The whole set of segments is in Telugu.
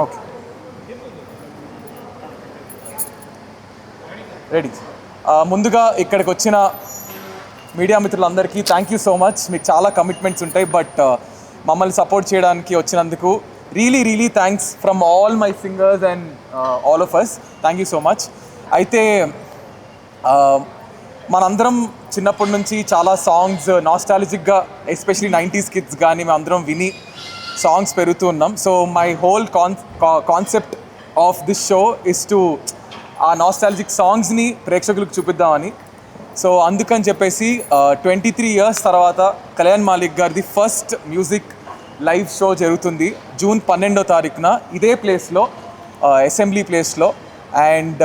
Okay ready. ముందుగా ఇక్కడికి వచ్చిన మీడియా మిత్రులందరికీ థ్యాంక్ యూ సో మచ్. మీకు చాలా కమిట్మెంట్స్ ఉంటాయి, బట్ మమ్మల్ని సపోర్ట్ చేయడానికి వచ్చినందుకు really thanks from all my singers and all of us. Thank you so much. అయితే మనందరం చిన్నప్పటి నుంచి చాలా సాంగ్స్ నాస్టాలజిక్గా, ఎస్పెషలీ 90s కిడ్స్ కానీ మేమందరం విని సాంగ్స్ పెరుగుతూ ఉన్నాం. So my whole concept of this show is to ఆ నాస్టాలజిక్ సాంగ్స్ని ప్రేక్షకులకు చూపిద్దామని. సో అందుకని చెప్పేసి 23 years తర్వాత కళ్యాణ్ మాలిక్ గారిది ఫస్ట్ మ్యూజిక్ లైవ్ షో జరుగుతుంది జూన్ 12వ తారీఖున ఇదే ప్లేస్లో, అసెంబ్లీ ప్లేస్లో. అండ్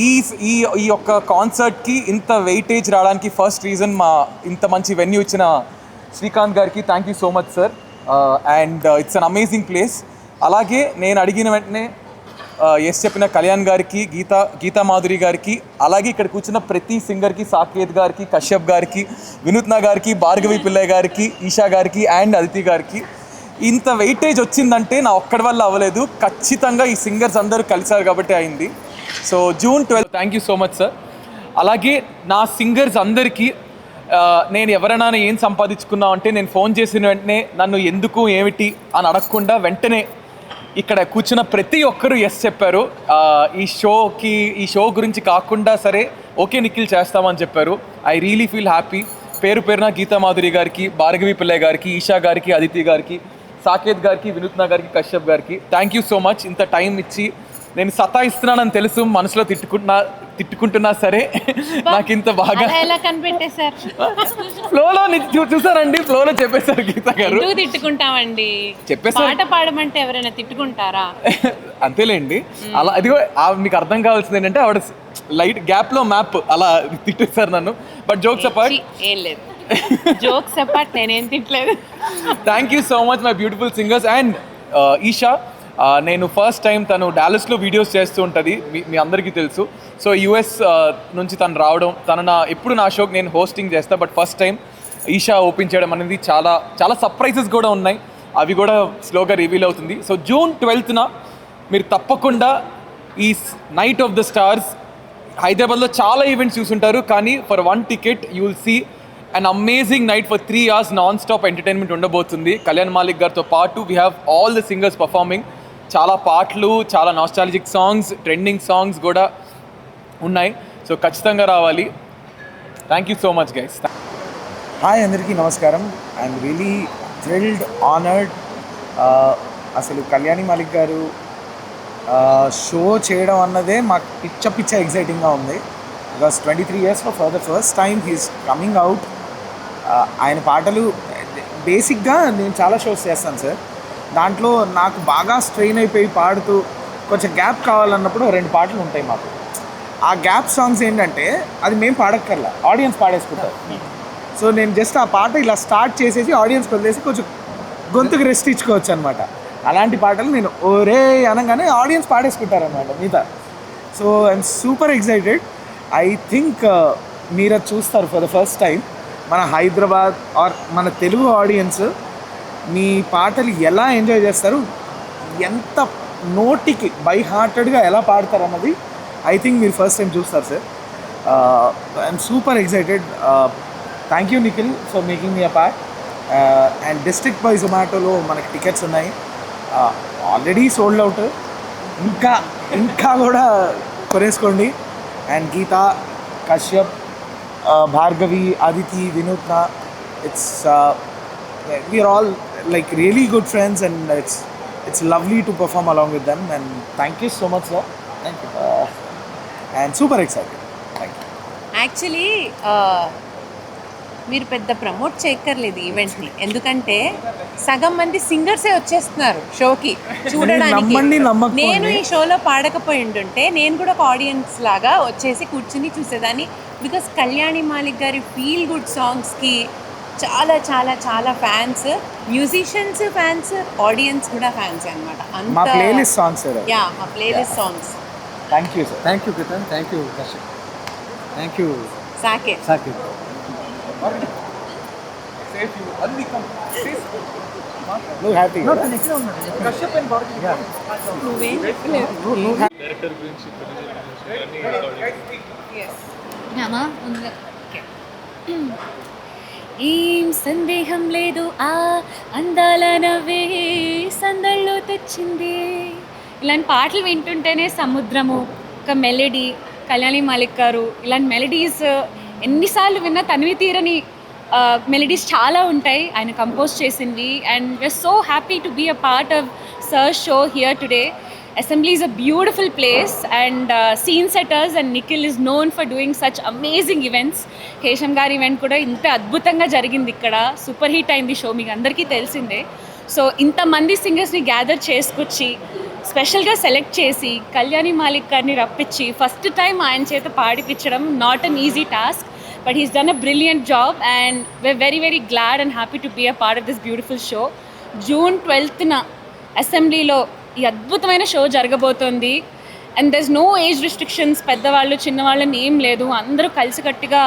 ఈ ఈ ఈ యొక్క కాన్సర్ట్కి ఇంత వెయిటేజ్ రావడానికి ఫస్ట్ రీజన్ మా ఇంత మంచి వెన్యూ ఇచ్చిన శ్రీకాంత్ గారికి thank you so much sir. And it's an amazing place. అలాగే నేను అడిగిన వెంటనే ఎస్ చెప్పిన కళ్యాణ్ గారికి, గీతా మాధురి గారికి, అలాగే ఇక్కడ కూర్చున్న ప్రతి సింగర్కి, సాకేత్ గారికి, కశ్యప్ గారికి, వినూత్న గారికి, భార్గవి పిల్లయ్య గారికి, ఈషా గారికి అండ్ అదితి గారికి ఇంత వెయిటేజ్ వచ్చిందంటే నా ఒక్కడి వల్ల అవ్వలేదు. ఖచ్చితంగా ఈ సింగర్స్ అందరూ కలిసారు కాబట్టి అయింది. So June 12 thank you so much sir. అలాగే నా సింగర్స్ అందరికీ నేను ఎవరైనా ఏం సంపాదించుకున్నావు అంటే, నేను ఫోన్ చేసిన వెంటనే నన్ను ఎందుకు ఏమిటి అని అడగకుండా వెంటనే ఇక్కడ కూర్చున్న ప్రతి ఒక్కరూ ఎస్ చెప్పారు. ఈ షో గురించి కాకుండా సరే ఓకే నిఖిల్ చేస్తామని చెప్పారు. I really feel happy. పేరున గీతా మాధురి గారికి, భార్గవి పిల్లయ్య గారికి, ఈషా గారికి, అదితి గారికి, సాకేత్ గారికి, వినూత్న గారికి, కశ్యప్ గారికి థ్యాంక్ యూ సో మచ్. ఇంత టైం ఇచ్చి, నేను సతాయిస్తున్నానని తెలుసు, మనసులో తిట్టుకుంటున్నా సరే నాకు ఇంత బాగా ఫ్లోలో చూసారండి, ఫ్లోలో చెప్పేశారు గీత గారు. తిట్టుకుంటామండి, చెప్పేసారు. పాట పాడమంటే ఎవరైనా తిట్టుకుంటారా? అంతేలేండి. అలా అదిగో మీకు అర్థం కావాల్సింది ఏంటంటే, ఆవిడ లైట్ గ్యాప్ లో మ్యాప్ అలా తిట్టేశారు నన్ను. బట్ జోక్స్ అపార్ట్, ఏం లేదు, జోక్స్ అపార్ట్ నేనేం తిట్టలేదు. Thank you so much my beautiful singers. And Eesha, నేను ఫస్ట్ టైం తను డాలస్లో వీడియోస్ చేస్తూ ఉంటుంది, మీ అందరికీ తెలుసు. సో యూఎస్ నుంచి తను రావడం, ఎప్పుడు నా షోకి నేను హోస్టింగ్ చేస్తాను, but first time Esha open చేయడం అనేది చాలా చాలా సర్ప్రైజెస్ కూడా ఉన్నాయి. అవి కూడా స్లోగా రివీల్ అవుతుంది. సో June 12న మీరు తప్పకుండా ఈ నైట్ ఆఫ్ ద స్టార్స్, హైదరాబాద్లో చాలా ఈవెంట్స్ చూసుంటారు, కానీ for 1 ticket you will see an amazing night for 3 hours non stop entertainment ఉండబోతుంది. కళ్యాణ్ మాలిక్ గారితో పాటు we have all the singers performing. చాలా పాటలు, చాలా నాస్టాలజిక్ సాంగ్స్, ట్రెండింగ్ సాంగ్స్ కూడా ఉన్నాయి. సో ఖచ్చితంగా రావాలి. Thank you so much guys. Hi అందరికీ నమస్కారం. I'm really thrilled, honoured. అసలు కళ్యాణి మాలిక్ గారు షో చేయడం అన్నదే మాకు పిచ్చ ఎగ్జైటింగ్గా ఉంది. Because 23 years for the first time he's coming out. ఆయన పాటలు బేసిక్గా నేను చాలా షోస్ చేస్తాను సార్. దాంట్లో నాకు బాగా స్ట్రెయిన్ అయిపోయి పాడుతూ కొంచెం గ్యాప్ కావాలన్నప్పుడు 2 పాటలు ఉంటాయి మాకు. ఆ గ్యాప్ సాంగ్స్ ఏంటంటే అది మేము పాడక్కర్లా, ఆడియన్స్ పాడేసుకుంటారు. సో నేను జస్ట్ ఆ పాట ఇలా స్టార్ట్ చేసేసి ఆడియన్స్ వదిలేసి కొంచెం గొంతుకు రెస్ట్ ఇచ్చుకోవచ్చు అనమాట. అలాంటి పాటలు నేను ఓరే అనగానే ఆడియన్స్ పాడేసుకుంటారు అనమాట మిగతా. So I'm super excited. I think మీరు అది చూస్తారు ఫర్ ద ఫస్ట్ టైం. మన హైదరాబాద్ ఆర్ మన తెలుగు ఆడియన్స్ మీ పాటలు ఎలా ఎంజాయ్ చేస్తారు, ఎంత నోటికి బై హార్టెడ్గా ఎలా పాడతారు అన్నది ఐ థింక్ మీరు ఫస్ట్ టైం చూస్తారు sir. I'm super excited. Thank you Nikhil for making me a part. And district by జొమాటోలో మనకి టికెట్స్ ఉన్నాయి, ఆల్రెడీ సోల్డ్ అవుట్. ఇంకా కూడా కొనేసుకోండి. And Geetha, Kashyap, Bhargavi, Aditi, Vinuthna, it's we're all like really good friends, and it's lovely to perform along with them. And thank you so much sir. Thank you. And super excited. Thank you. Actually మీరు పెద్ద ప్రమోట్ చేయక్కర్లేదు ఈవెంట్ని, ఎందుకంటే సగం మంది సింగర్సే వచ్చేస్తున్నారు షోకి చూడడానికి. నేను ఈ షోలో పాడకపోయి ఉంటుంటే నేను కూడా ఒక ఆడియన్స్ లాగా వచ్చేసి కూర్చుని చూసేదాన్ని. బికాస్ కళ్యాణి మాలిక్ గారి ఫీల్ గుడ్ సాంగ్స్కి చాలా చాలా చాలా ఫ్యాన్స్, మ్యూజిషియన్స్ ఫ్యాన్స్, ఆడియన్స్ కూడా ఫ్యాన్స్ అనమాట. మా ప్లేలిస్ట్ సాంగ్స్ యా, మా playlist songs. Thank you sir. Thank you Kiran. Thank you Kashyap. Thank you Saketh. నువ్వు హ్యాపీ నువ్వేం ఏం సందేహం లేదు ఆ అందాల నవ్వే సందళ్ళు తెచ్చింది. ఇలాంటి పాటలు వింటుంటేనే సముద్రము, ఒక మెలడీ, కళ్యాణి మాలిక్ గారు ఇలాంటి మెలడీస్ ఎన్నిసార్లు విన్నా తనివి తీరని మెలడీస్ చాలా ఉంటాయి ఆయన కంపోజ్ చేసింది. And we're so happy to be a part of sir show here today. Assembly is a beautiful place and scene setters and Nikhil is known for doing such amazing events. Hesham గారి ఈవెంట్ కూడా ఇంత అద్భుతంగా జరిగింది ఇక్కడ, సూపర్ హిట్ అయింది షో, మీకు అందరికీ తెలిసిందే. సో ఇంతమంది సింగర్స్ని గ్యాదర్ చేసుకొచ్చి స్పెషల్గా సెలెక్ట్ చేసి కళ్యాణి మాలిక్ గారిని రప్పించి ఫస్ట్ టైం ఆయన చేత పాడిపించడం not an easy task, but he's done a brilliant job and we're very very glad and happy to be a part of this beautiful show. June 12th అసెంబ్లీలో ఈ అద్భుతమైన షో జరగబోతోంది. And there is no age restrictions, పెద్దవాళ్ళు చిన్నవాళ్ళని ఏం లేదు, అందరూ కలిసికట్టుగా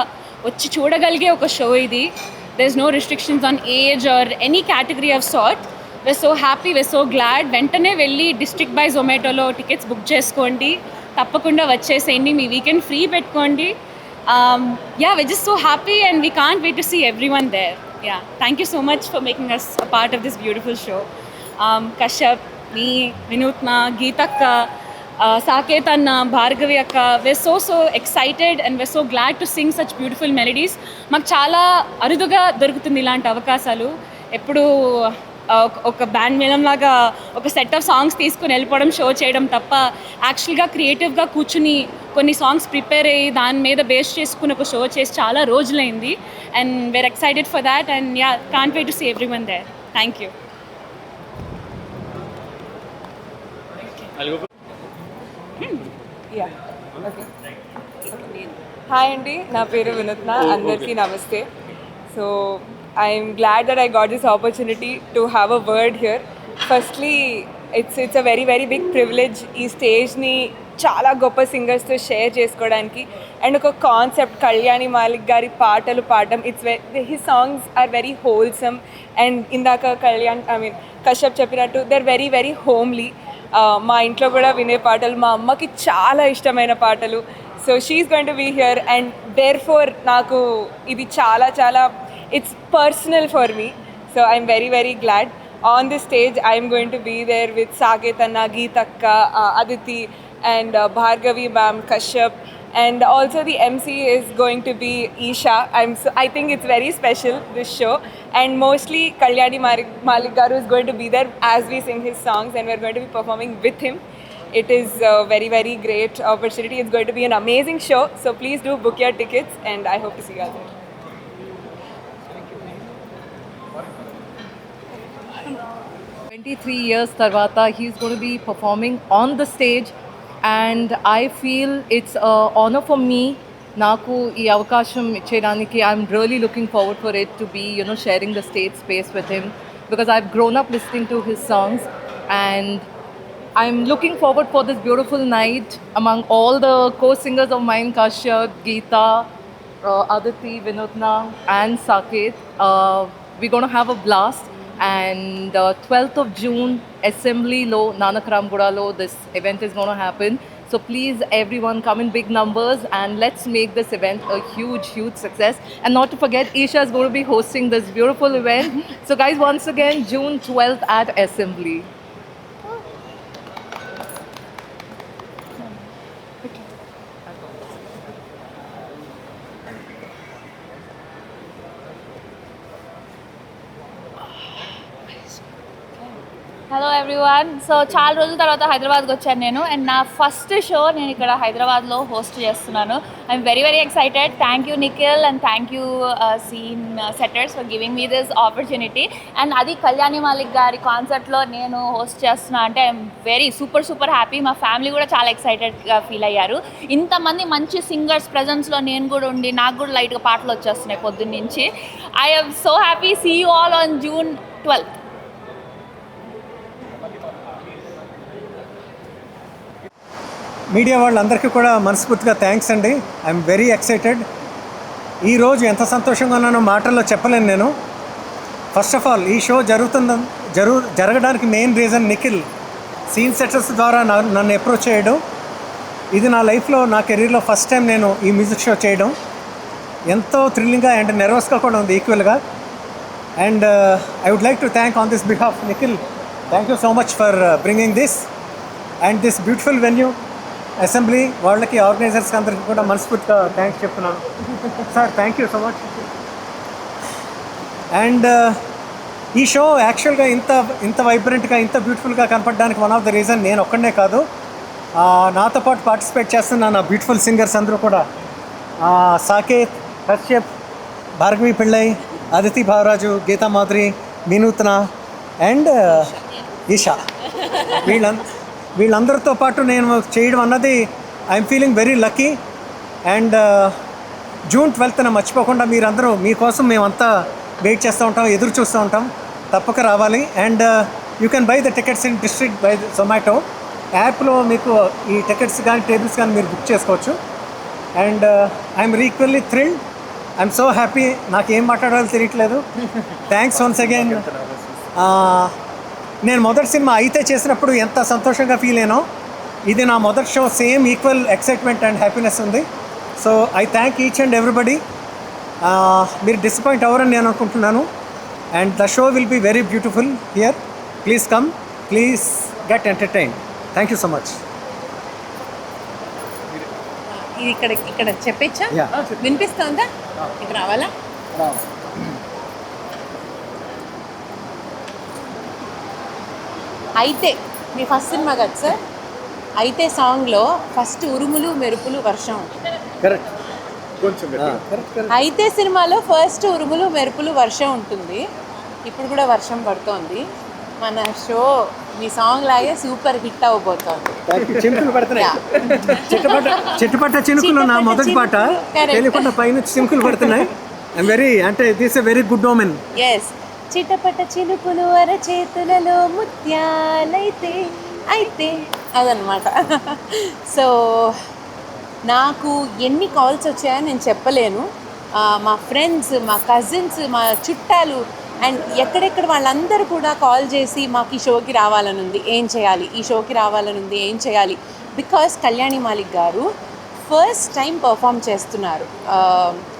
వచ్చి చూడగలిగే ఒక షో ఇది. There is no restrictions on age or any category of sort. We're so happy, we're so glad. వెంటనే వెళ్ళి డిస్ట్రిక్ట్ బై జొమాటోలో టికెట్స్ బుక్ చేసుకోండి, తప్పకుండా వచ్చేసేయండి, మీ వీకెండ్ ఫ్రీ పెట్టుకోండి. we're just so happy and we can't wait to see everyone there. Thank you so much for making us a part of this beautiful show. Kashyap, me, Vinutna, Geetakka, Saket Anna, Bhargavi Akka, we're so excited and we're so glad to sing such beautiful melodies. మాకు చాలా అరుదుగా దొరుకుతుంది ఇలాంటి అవకాశాలు. ఎప్పుడు ఒక బ్యాండ్ మేళంలాగా ఒక సెట్ ఆఫ్ సాంగ్స్ తీసుకుని వెళ్ళిపోవడం, షో చేయడం తప్ప యాక్చువల్గా క్రియేటివ్గా కూర్చుని కొన్ని సాంగ్స్ ప్రిపేర్ అయ్యి దాని మీద బేస్ చేసుకుని ఒక షో చేసి చాలా రోజులైంది. And we're excited for that and can't wait to see everyone there. Thank you. Hi అండి, నా పేరు వినూత్న, అందరికీ నమస్తే. So I'm glad that I got this opportunity to have a word here. Firstly it's a very very big privilege ఈ స్టేజ్ని చాలా గొప్ప సింగర్స్తో షేర్ చేసుకోవడానికి. అండ్ ఒక కాన్సెప్ట్ కళ్యాణి మాలిక్ గారి పాటలు పాడడం, his songs are very wholesome. And ఇందాక కశ్యప్ చెప్పినట్టు they are very very homely. మా ఇంట్లో కూడా వినే పాటలు, మా అమ్మకి చాలా ఇష్టమైన పాటలు. So she's going to be here and there for నాకు ఇది చాలా చాలా it's personal for me. So I'm very very glad. On the stage I'm going to be there with Saketh అన్న, గీతక్క, Aditi and Bhargavi ma'am, Kashyap, and also the MC is going to be Isha. I think it's very special, this show, and mostly Kalyani Malik Garu is going to be there as we sing his songs and we're going to be performing with him. It is a very very great opportunity. It's going to be an amazing show, so please do book your tickets and I hope to see you all there. 23 years tarvata he's going to be performing on the stage and I feel it's an honor for me naku ee avakasham ichedaniki. I'm really looking forward for it to be sharing the stage space with him because I've grown up listening to his songs and I'm looking forward for this beautiful night among all the co-singers of mine, Kashyap, Geeta, Aditi, Vinutna and Saket. We're going to have a blast. And 12th of June, Assembly Lo, Nanakaramguda Lo, this event is going to happen. So please everyone come in big numbers and let's make this event a huge success. And not to forget, Isha is going to be hosting this beautiful event. So guys, once again, June 12th at Assembly. Hello everyone. So చాలా రోజుల తర్వాత హైదరాబాద్కి వచ్చాను నేను అండ్ నా ఫస్ట్ షో నేను ఇక్కడ హైదరాబాద్లో హోస్ట్ చేస్తున్నాను. I'm very very excited. Thank you Nikhil and thank you seen setters for giving me this opportunity. And అది కళ్యాణి మాలిక్ గారి కాన్సర్ట్లో నేను హోస్ట్ చేస్తున్నా అంటే ఐఎమ్ వెరీ సూపర్ హ్యాపీ. మా ఫ్యామిలీ కూడా చాలా ఎక్సైటెడ్గా ఫీల్ అయ్యారు. ఇంతమంది మంచి సింగర్స్ ప్రజెన్స్లో నేను కూడా ఉండి నాకు కూడా లైట్గా పాటలు వచ్చేస్తున్నాయి పొద్దున్న నుంచి. I'm so happy. See you all on June 12th. Media వాళ్ళందరికీ కూడా మనస్ఫూర్తిగా థ్యాంక్స్ అండి. I'm very excited. ఈరోజు ఎంత సంతోషంగా ఉన్నానో మాటల్లో చెప్పలేను నేను. ఫస్ట్ ఆఫ్ ఆల్ ఈ షో జరగడానికి main reason Nikhil scene setters ద్వారా నన్ను అప్రోచ్ చేయడం. ఇది నా లైఫ్లో, నా కెరీర్లో ఫస్ట్ టైం నేను ఈ మ్యూజిక్ షో చేయడం. ఎంతో థ్రిల్లింగ్గా అండ్ నెర్వస్గా కూడా ఉంది ఈక్వల్గా. And I would like to thank on this behalf Nikhil. Thank you so much for bringing this and this beautiful venue assembly. వాళ్ళకి, ఆర్గనైజర్స్కి అందరికీ కూడా మనస్ఫూర్తిగా థ్యాంక్స్ చెప్తున్నాను sir. Thank you so much. And ఈ షో యాక్చువల్గా ఇంత వైబ్రెంట్గా, ఇంత బ్యూటిఫుల్గా కనపడడానికి వన్ ఆఫ్ ద రీజన్ నేను ఒక్కడనే కాదు, నాతో పాటు పార్టిసిపేట్ చేస్తున్న నా బ్యూటిఫుల్ సింగర్స్ అందరూ కూడా. సాకేత్, కశ్యప్, భార్గవి పిళ్ళై, అదితి భావరాజు, గీతా మాధురి, వినూత్న అండ్ ఈషా. వీళ్ళందరితో పాటు నేను చేయడం అన్నది I'm feeling very lucky. And June 12న మర్చిపోకుండా మీరందరూ, మీకోసం మేమంతా వెయిట్ చేస్తూ ఉంటాం, ఎదురు చూస్తూ ఉంటాం. తప్పక రావాలి. And you can buy the tickets in district by Zomato యాప్లో. మీకు ఈ టికెట్స్ కానీ టేబుల్స్ కానీ మీరు బుక్ చేసుకోవచ్చు. And I'm equally thrilled. I'm so happy. నాకు ఏం మాట్లాడాలో తెలియట్లేదు. Thanks once again. నేను మొదటి సినిమా అయితే చేసినప్పుడు ఎంత సంతోషంగా ఫీల్ అయినో, ఇది నా మొదటి show, same equal excitement and happiness ఉంది. So I thank each and everybody. మీరు డిసప్పాయింట్ అవ్వరని నేను అనుకుంటున్నాను. And the show will be very beautiful here. Please come, please get entertain. Thank you so much. ఇది ఇక్కడ చెప్పచ్చా? Yeah. వినిపిస్తుందా? ఇక్కడ రావాలా? అయితే మీ ఫస్ట్ సినిమా కదా సార్? అయితే సాంగ్లో ఫస్ట్ ఉరుములు మెరుపులు వర్షం. కరెక్ట్. అయితే సినిమాలో ఫస్ట్ ఉరుములు మెరుపులు వర్షం ఉంటుంది. ఇప్పుడు కూడా వర్షం పడుతోంది. మన షో మీ సాంగ్ లాగే సూపర్ హిట్ అవ్వబోతోంది. చినుకులు పడుతున్నాయి. చిట్టుపట్ట చినుకులు నా మొదటి పాట. తెలియకుండా పైన చినుకులు పడుతున్నాయి. అంటే this a very good omen. Yes. చిటపట చినుకులు అరచేతులలో ముత్యాలైతే అయితే అదనమాట. సో నాకు ఎన్ని కాల్స్ వచ్చాయో నేను చెప్పలేను. మా ఫ్రెండ్స్, మా కజిన్స్, మా చుట్టాలు అండ్ ఎక్కడెక్కడ వాళ్ళందరూ కూడా కాల్ చేసి మాకు ఈ షోకి రావాలని ఉంది, ఏం చేయాలి, ఈ షోకి రావాలని ఉంది, ఏం చేయాలి. బికాస్ కళ్యాణి మాలిక్ గారు ఫస్ట్ టైం పర్ఫామ్ చేస్తున్నారు.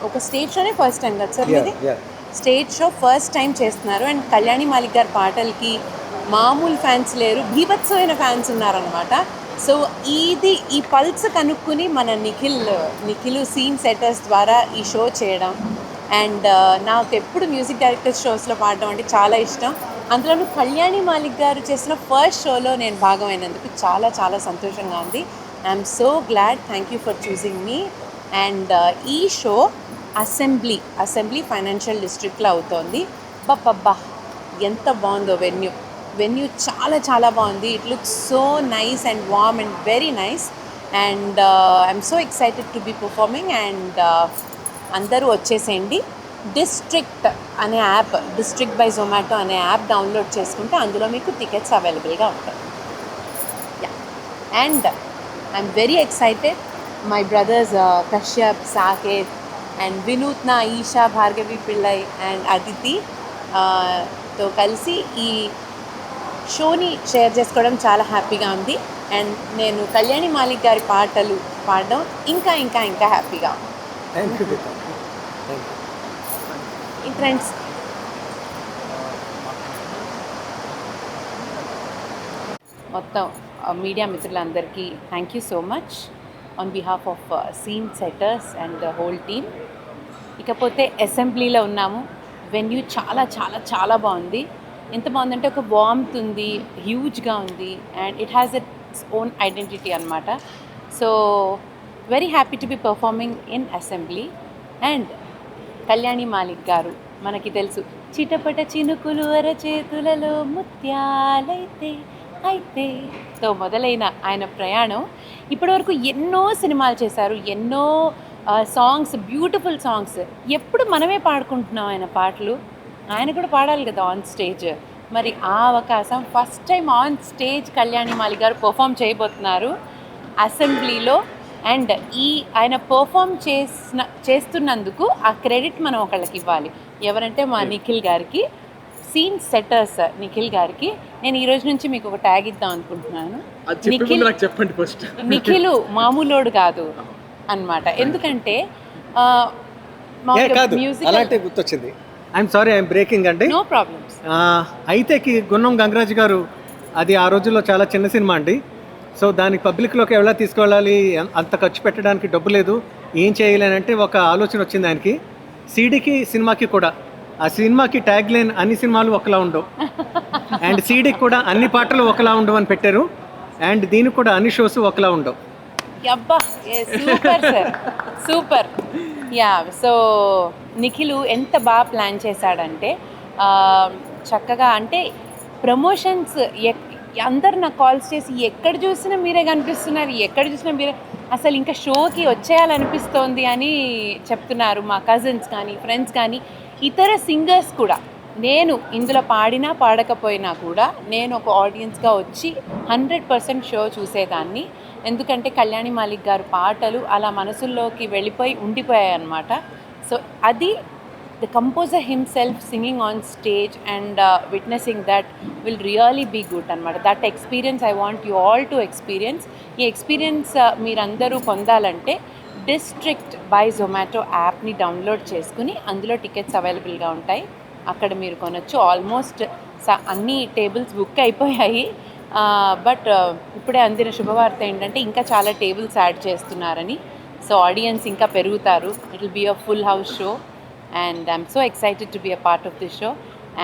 ఒక స్టేజ్ షోనే ఫస్ట్ టైం కదా సార్ ఇది? స్టేజ్ షో ఫస్ట్ టైం చేస్తున్నారు. అండ్ కళ్యాణి మాలిక్ గారి పాటలకి మామూలు ఫ్యాన్స్ లేరు, బీభత్సమైన ఫ్యాన్స్ ఉన్నారనమాట. సో ఈ పల్స్ కనుక్కుని మన నిఖిల్ సీన్ సెటర్స్ ద్వారా ఈ షో చేయడం. అండ్ నాకు ఎప్పుడు మ్యూజిక్ డైరెక్టర్స్ షోస్లో పాడడం అంటే చాలా ఇష్టం. అందులోనూ కళ్యాణి మాలిక్ గారు చేసిన ఫస్ట్ షోలో నేను భాగమైనందుకు చాలా చాలా సంతోషంగా ఉంది. I'm so glad. Thank you for choosing me. And ఈ షో అసెంబ్లీ ఫైనాన్షియల్ డిస్ట్రిక్ట్లో అవుతోంది. బబ్బా ఎంత బాగుందో వెన్యూ చాలా చాలా బాగుంది. It looks so nice and warm and very nice. And I'm so excited to be performing. And అందరూ వచ్చేసేయండి. డిస్ట్రిక్ట్ అనే యాప్, డిస్ట్రిక్ట్ బై జొమాటో అనే యాప్ డౌన్లోడ్ చేసుకుంటే అందులో మీకు టికెట్స్ అవైలబుల్గా ఉంటాయి. Yeah. And I'm very excited. My brothers Kashyap, Saketh and Vinutna, Esha, Bhargavi Pillai and Aditi తో కలిసి ఈ షోని షేర్ చేసుకోవడం చాలా హ్యాపీగా ఉంది. అండ్ నేను కళ్యాణి మాలిక్ గారి పాటలు పాడడం ఇంకా ఇంకా ఇంకా హ్యాపీగా ఉంది. ఫ్రెండ్స్, మొత్తం మీడియా మిత్రులందరికీ thank you so much on behalf of scene setters and the whole team. ఇకపోతే అసెంబ్లీలో ఉన్నాము. వెన్యూ చాలా చాలా చాలా బాగుంది. ఎంత బాగుందంటే ఒక వార్మ్త్ ఉంది, హ్యూజ్గా ఉంది and it has its own identity అనమాట. So very happy to be performing in assembly. And Kalyani Malik garu మనకి తెలుసు, చిటపట చినుకులు అరచేతులలో ముత్యాలైతే తో మొదలైన ఆయన ప్రయాణం ఇప్పటివరకు ఎన్నో సినిమాలు చేశారు, ఎన్నో సాంగ్స్, బ్యూటిఫుల్ సాంగ్స్. ఎప్పుడు మనమే పాడుకుంటున్నాం ఆయన పాటలు. ఆయన కూడా పాడాలి కదా ఆన్ స్టేజ్. మరి ఆ అవకాశం first time on stage Kalyani Malik గారు పర్ఫామ్ చేయబోతున్నారు అసెంబ్లీలో. అండ్ ఆయన పర్ఫామ్ చేస్తున్నందుకు ఆ క్రెడిట్ మనం ఒకళ్ళకి ఇవ్వాలి. ఎవరంటే మా నిఖిల్ గారికి, సీన్ సెట్టర్స్ నిఖిల్ గారికి. నేను ఈ రోజు నుంచి మీకు ఒక ట్యాగ్ ఇద్దాం అనుకుంటున్నాను. చెప్పండి ఫస్ట్. నిఖిల్ మామూలోడు కాదు అన్నమాట. ఎందుకంటే అలాంటి గుర్తొచ్చింది. ఐఎమ్ సారీ, ఐఎమ్ బ్రేకింగ్ అండి. No problems. అయితే గున్నం గంగరాజు గారు, అది ఆ రోజుల్లో చాలా చిన్న సినిమా అండి. సో దానికి పబ్లిక్లోకి ఎలా తీసుకువెళ్ళాలి, అంత ఖర్చు పెట్టడానికి డబ్బు లేదు, ఏం చేయాలి అని అంటే ఒక ఆలోచన వచ్చింది ఆయనకి. సీడీకి సినిమాకి కూడా, ఆ సినిమాకి ట్యాగ్ లైన్ అన్ని సినిమాలు ఒకలా ఉండవు, అండ్ సీడీకి కూడా అన్ని పాటలు ఒకలా ఉండవు అని పెట్టారు, అండ్ దీనికి కూడా అన్ని షోస్ ఒకలా ఉండవు. అబ్బా super sir, super. Yeah, so Nikhil ఎంత బాగా ప్లాన్ చేశాడంటే చక్కగా, అంటే ప్రమోషన్స్ అందరు నాకు కాల్స్ చేసి ఎక్కడ చూసినా మీరే కనిపిస్తున్నారు, ఎక్కడ చూసినా మీరే, అసలు ఇంకా షోకి వచ్చేయాలనిపిస్తోంది అని చెప్తున్నారు మా కజిన్స్ కానీ ఫ్రెండ్స్ కానీ ఇతర సింగర్స్ కూడా. నేను ఇందులో పాడినా పాడకపోయినా కూడా నేను ఒక ఆడియన్స్గా వచ్చి 100% షో చూసేదాన్ని. ఎందుకంటే కళ్యాణి మాలిక్ గారు పాటలు అలా మనసుల్లోకి వెళ్ళిపోయి ఉండిపోయాయి అన్నమాట. సో అది the composer himself singing on stage and witnessing that will really be good anamata. That experience I want you all to experience. Ee experience meerandaru pondalante District by Zomato app ni download cheskuni అందులో టికెట్స్ అవైలబుల్ గా ఉంటాయి, అక్కడ మీరు కొనొచ్చు. ఆల్మోస్ట్ అన్ని టేబుల్స్ బుక్ అయిపోయాయి. బట్ ఇప్పుడే అందిన శుభవార్త ఏంటంటే ఇంకా చాలా టేబుల్స్ యాడ్ చేస్తున్నారని. సో ఆడియన్స్ ఇంకా పెరుగుతారు. It will be a full house show and I'm so excited to be a part of this show.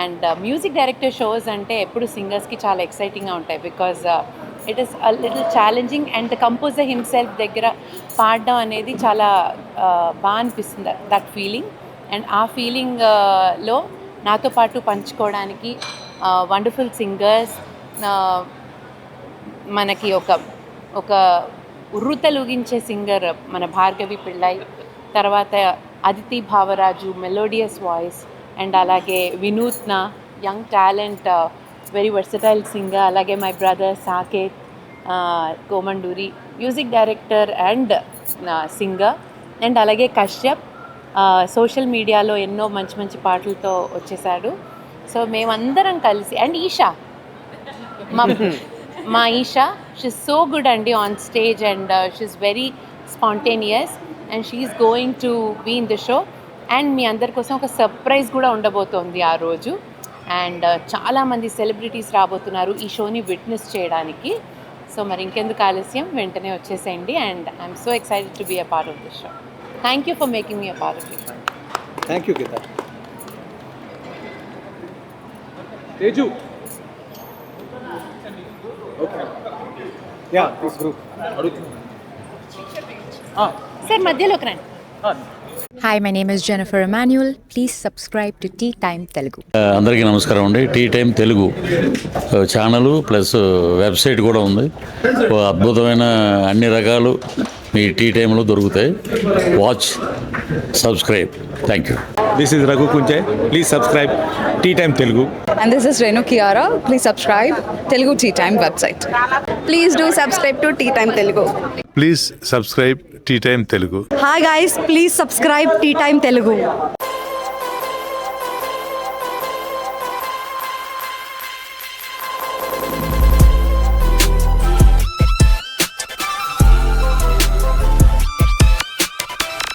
And music director shows ante eppudu singers ki chaala exciting ga untayi because it is a little challenging and the composer himself daggara paadam anedi chaala baa anpistundi, that feeling. And aa feeling lo nato paatu panchukodaniki wonderful singers manaki oka urrutaluginche singer mana Bhargavi Pillai, తర్వాత Aditi Bhavaraju melodious voice, and అలాగే Vinuthna young talent, very versatile singer. అలాగే my brother Saketh Komanduri, music director and singer. And అలాగే కశ్యప్ సోషల్ మీడియాలో ఎన్నో మంచి మంచి పాటలతో వచ్చేసాడు. సో మేమందరం కలిసి, అండ్ ఈషా, మా ఈషా, షీఈస్ సో గుడ్ అండి on stage and she's very spontaneous and she is going to be in the show. And మీ అందరి కోసం ఒక సర్ప్రైజ్ కూడా ఉండబోతోంది ఆ రోజు. అండ్ చాలామంది సెలబ్రిటీస్ రాబోతున్నారు ఈ షోని విట్నెస్ చేయడానికి. సో మరి ఇంకెందుకు ఆలస్యం, వెంటనే వచ్చేసేయండి. And I'm so excited to be a part of this show. Thank you for making me a part of it. Thank you Geetha. Teju yeah this group sir మధ్యలోకి రండి. Hi, my name is Jennifer Emmanuel. Please subscribe to Tea Time Telugu. అందరికీ నమస్కారం అండి. T time Telugu channel plus website కూడా ఉంది. అద్భుతమైన అన్ని రకాలు మీ టీ టైంలో దొరుకుతాయి. Watch, subscribe. Thank you. This is Raghu Kunche. Please subscribe Tea Time Telugu. And this is Renu Kiara. Please subscribe Telugu Tea Time website. Please do subscribe to Tea Time Telugu. Please subscribe Tea Time Telugu. Hi guys, please subscribe Tea Time Telugu.